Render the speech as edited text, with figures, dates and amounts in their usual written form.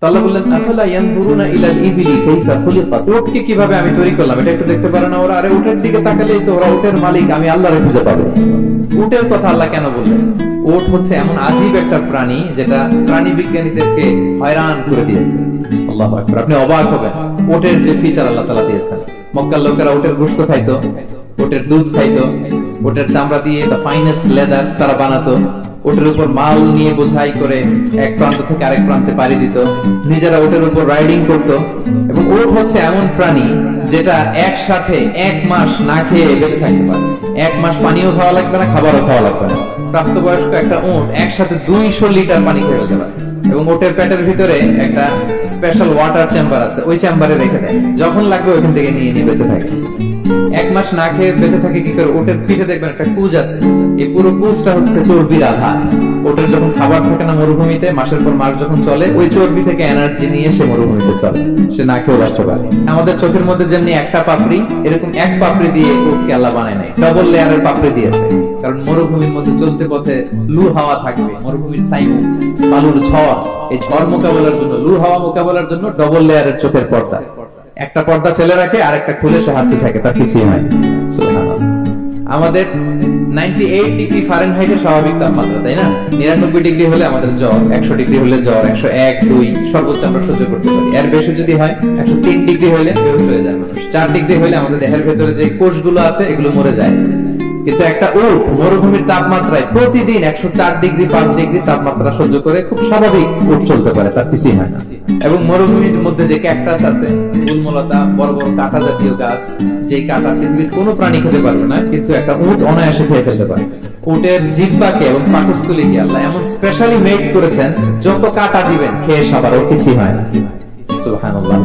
আল্লাহ বললেন আফালা ইয়ানজুরুনা ইলাল ইবিলি কাইফা খুলিকাত, উটকে কিভাবে আমি তৈরি করলাম এটা একটু দেখতে পারে না ওরা? আরে উটের দিকে তাকালেই তো ওরা উটের মালিক আমি আল্লাহরে খুঁজে পাবে। উটের কথা আল্লাহ কেন বললেন? উট হচ্ছে এমন আজীব একটা প্রাণী যেটা প্রাণী বিজ্ঞানীদেরকে হয়রান করে দিয়েছে। আল্লাহু আকবার, আপনি অবাক হবেন উটের যে ফিচার আল্লাহ তাআলা দিয়েছেন। মক্কার লোকেরা উটের গোশত খাইতো, উটের দুধ খাইতো, উটের চামড়া দিয়ে দ্য ফাইনেস্ট লেদার তারা বানাতো, উটের উপর মাল নিয়ে বোঝাই করে এক প্রান্ত থেকে আরেক প্রান্তে পাড়ি দিত, নিজেরা উটের উপর রাইডিং করতো। এবং উট হচ্ছে এমন প্রাণী যেটা একসাথে 1 মাস না খেয়ে বেঁচে থাকতে পারে। 1 মাস পানিও খাওয়া লাগবে না, খাবারও খাওয়া লাগবে না। প্রাপ্তবয়স্ক একটা উট একসাথে 200 লিটার পানি খেয়ে ফেলতে পারে। এবং উটের পেটের ভিতরে একটা স্পেশাল ওয়াটার চেম্বার আছে, ওই চেম্বারে রেখে দেয়, যখন লাগবে ওইখান থেকে নিয়ে নিয়ে বেঁচে থাকে। 1 মাস না খেয়ে বেঁচে থাকে কি করে? উটের পিঠে দেখবেন একটা কুজ আছে, এই পুরো কুজটা হচ্ছে চর্বির আধার। উটের যখন খাবার থাকে না মরুভূমিতে, মাসের পর মাস যখন চলে, ওই চর্বি থেকে এনার্জি নিয়ে সে মরুভূমিতে চলে, সে না খেয়েও বাঁচতে পারে। আমাদের চোখের মধ্যে যেমনি একটা পাপড়ি, এরকম এক পাপড়ি দিয়ে উটকে আল্লাহ বানায় নাই, ডবল লেয়ারের পাপড়ি দিয়েছে। কারণ মরুভূমির মধ্যে চলতে পথে লু হাওয়া থাকবে, মরুভূমির সাইমুন, বালুর ঝড়, এই ঝড় মোকাবেলার জন্য, লু হাওয়া মোকাবেলার জন্য ডবল লেয়ারের চোখের পর্দা। একটা পর্দা ফেলে রাখে আর একটা খুলে সে হাঁটতে থাকে, তার কিছুই হয়। আমাদের 98 ডিগ্রি ফারেনহাইটের স্বাভাবিক তাপমাত্রা, তাই না? 99 ডিগ্রি হলে আমাদের জ্বর, 100 ডিগ্রি হলে জ্বর, 101, 2 সর্বোচ্চ আমরা সহ্য করতে পারি। এর বেশি যদি হয় 103 ডিগ্রি হলে বেহুশ হয়ে যায় মানুষ। 4 ডিগ্রি হলে আমাদের দেহের ভেতরে যে কোষগুলো আছে এগুলো মরে যায়। কিন্তু একটা উট মরুভূমির তাপমাত্রায় প্রতিদিন 104 ডিগ্রি 5 ডিগ্রি তাপমাত্রা সহ্য করে খুব স্বাভাবিক উট চলতে পারে, তার কিছুই হয় না। এবং মরুভূমির মধ্যে যে ক্যাকটাস আছে, গুলমলতা, বড় বড় কাঁটা জাতীয় গাছ, যে কাঁটা পৃথিবীর কোনো প্রাণী খেতে পারবে না, কিন্তু একটা উট অনায়াসে খেয়ে ফেলতে পারে। উটের জিহ্বাকে এবং পাকস্থলীকে আল্লাহ এমন স্পেশালি মেড করেছেন, যত কাঁটা দিবেন খেয়ে সাবার ওর কিছুই হয় না। সুবহানাল্লাহ।